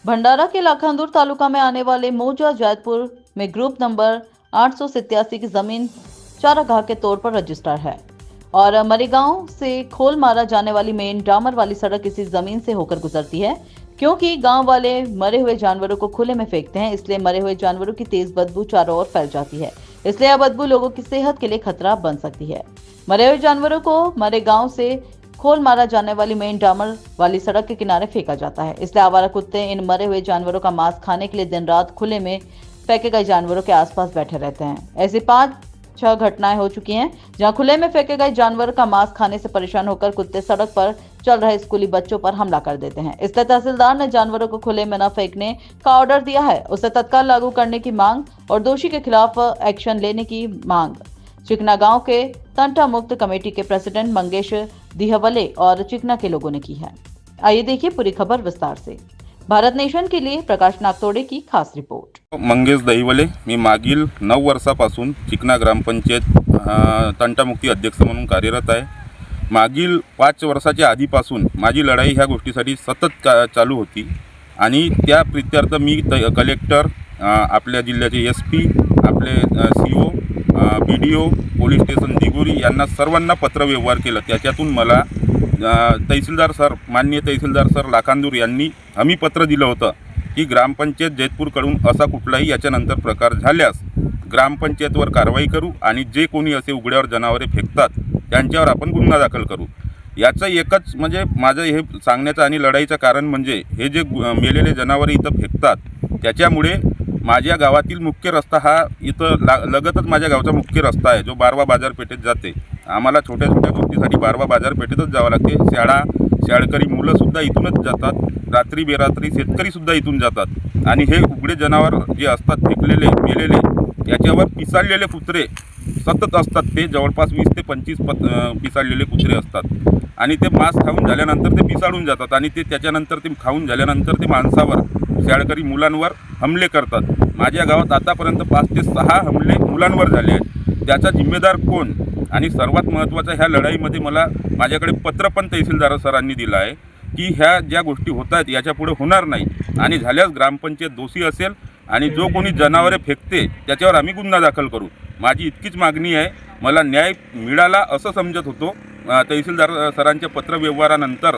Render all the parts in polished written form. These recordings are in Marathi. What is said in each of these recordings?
भंडारा के लाखांदूर तालुका में आने वाले मौजा जैतपुर में ग्रुप नंबर 887 की जमीन चारागाह के तौर पर रजिस्टर है और मरेगांव से खोल मारा जाने वाली मेन डामर वाली सड़क इसी जमीन से होकर गुजरती है। क्योंकि गांव वाले मरे हुए जानवरों को खुले में फेंकते हैं, इसलिए मरे हुए जानवरों की तेज बदबू चारों ओर फैल जाती है। इसलिए यह बदबू लोगों की सेहत के लिए खतरा बन सकती है। मरे हुए जानवरों को मरे गांव से खोल मारा जाने वाली मेन डामर वाली सड़क के किनारे फेंका जाता है। इसलिए आवारा कुत्ते इन मरे हुए जानवरों का मांस खाने के लिए दिन रात खुले में फेंके गए जानवरों के आसपास बैठे रहते हैं। ऐसी 5-6 घटनाएं हो चुकी हैं जहां खुले में फेंके गए जानवर का मांस खाने से परेशान होकर कुत्ते सड़क पर चल रहे स्कूली बच्चों पर हमला कर देते हैं। इसलिए तहसीलदार ने जानवरों को खुले में न फेंकने का ऑर्डर दिया है, उसे तत्काल लागू करने की मांग और दोषी के खिलाफ एक्शन लेने की मांग चिकना गांव के तंटा मुक्त कमेटी के प्रेसिडेंट मंगेश दिहवले और चिकना के लोगों ने की है। आइए देखिए पूरी खबर विस्तार से। भारत नेशन के लिए प्रकाश नागतोडे की खास रिपोर्ट। मंगेश दहिवले, मी मागील 9 वर्षापासून चिकना ग्रामपंचायत तंटामुक्ती अध्यक्ष म्हणून कार्यरत आहे। मागील 5 वर्षाच्या आधीपासून माझी लढाई ह्या गोष्टीसाठी सतत चालू होती आणि त्या प्रीत्यर्थ मी कलेक्टर, आपल्या जिल्ह्याचे SP, आपले CO, BDO, police station Digori यांना सर्वांना पत्रव्यवहार केला। त्याच्यातून मला तहसीलदार सर, माननीय तहसीलदार सर लाखांदूर यांनी हमी पत्र दिलं होतं की ग्रामपंचायत जैतपूरकडून असा कुठलाही याच्यानंतर प्रकार झाल्यास ग्रामपंचायतवर कारवाई करू आणि जे कोणी असे उघड्यावर जनावरे फेकतात त्यांच्यावर आपण गुन्हा दाखल करू। याचं एकच म्हणजे माझं हे सांगण्याचं आणि लढाईचं कारण म्हणजे हे जे मेलेले जनावरे इथं फेकतात त्याच्यामुळे माझ्या गावातील मुख्य रस्ता हा इथं लगतच माझ्या गावचा मुख्य रस्ता आहे जो बारवा बाजारपेठेत जाते। आम्हाला छोट्या छोट्या गोष्टीसाठी बारवा बाजारपेठेतच जावं लागते। शाळकरी मुलंसुद्धा इथूनच जातात, रात्री बेरात्री शेतकरीसुद्धा इथून जातात आणि हे उघडे जनावर जे असतात फेकलेले मेलेले याच्यावर पिसाळलेले कुत्रे सतत असतात। ते जवळपास 20 ते 25 पिसाळलेले कुत्रे असतात आणि ते मांस खाऊन झाल्यानंतर ते पिसाळून जातात आणि ते त्याच्यानंतर ते खाऊन झाल्यानंतर ते माणसावर, शाळकरी मुलांवर हमले करतात। माझ्या गावात आतापर्यंत 5 ते 6 हमले मुलांवर झाले आहेत। त्याचा जिम्मेदार कोण? आणि सर्वात महत्त्वाचं ह्या लढाईमध्ये मला माझ्याकडे पत्र पण तहसीलदार सरांनी दिलं आहे की ह्या ज्या गोष्टी होत आहेत याच्यापुढे होणार नाही आणि झाल्यास ग्रामपंचायत दोषी असेल आणि जो कोणी जनावरे फेकते त्याच्यावर आम्ही गुन्हा दाखल करू। माझी इतकीच मागणी आहे। मला न्याय मिळाला असं समजत होतो। तहसीलदार सरांच्या पत्रव्यवहारानंतर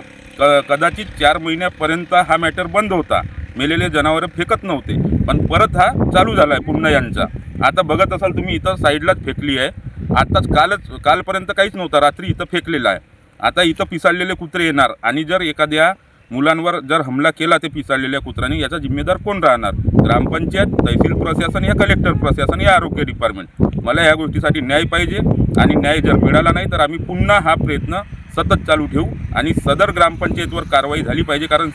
कदाचित 4 महिन्यापर्यंत हा मॅटर बंद होता, मेलेले जनावरे फेकत नव्हते, पण परत हा चालू झाला आहे पुन्हा यांचा। आता बघत असाल तुम्ही इथं साईडलाच फेकली आहे। आताच कालपर्यंत काहीच नव्हतं, रात्री इथं फेकलेलं आहे। आता इथं पिसाळलेले कुत्रे येणार आणि जर एखाद्या मुलांवर जर हमला केला ते पिसाळलेल्या कुत्र्याने, याचा जिम्मेदार कोण राहणार? ग्रामपंचायत, तहसील प्रशासन या कलेक्टर प्रशासन या आरोग्य डिपार्टमेंट। मला या गोष्टीसाठी न्याय पाहिजे आणि न्याय जर मिळाला नाही तर आम्ही पुन्हा हा प्रयत्न सतत चालू ठेवू आणि सदर ग्रामपंचायतवर कारवाई झाली पाहिजे, कारण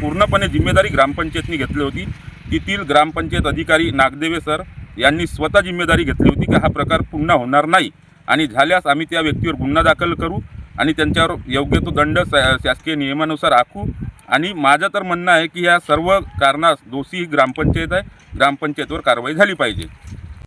पूर्णपणे जिम्मेदारी ग्रामपंचायतनी घेतली होती। तेथील ग्रामपंचायत अधिकारी नागदेवे सर यांनी स्वतः जिम्मेदारी घेतली होती की हा प्रकार पुन्हा होणार नाही आणि झाल्यास आम्ही त्या व्यक्तीवर गुन्हा दाखल करू आणि त्यांच्यावर योग्य तो दंड शासकीय नियमानुसार आखू। आणि माझं तर म्हणणं आहे की या सर्व कारणास दोषी ही ग्रामपंचायत आहे, ग्रामपंचायतवर कारवाई झाली पाहिजे।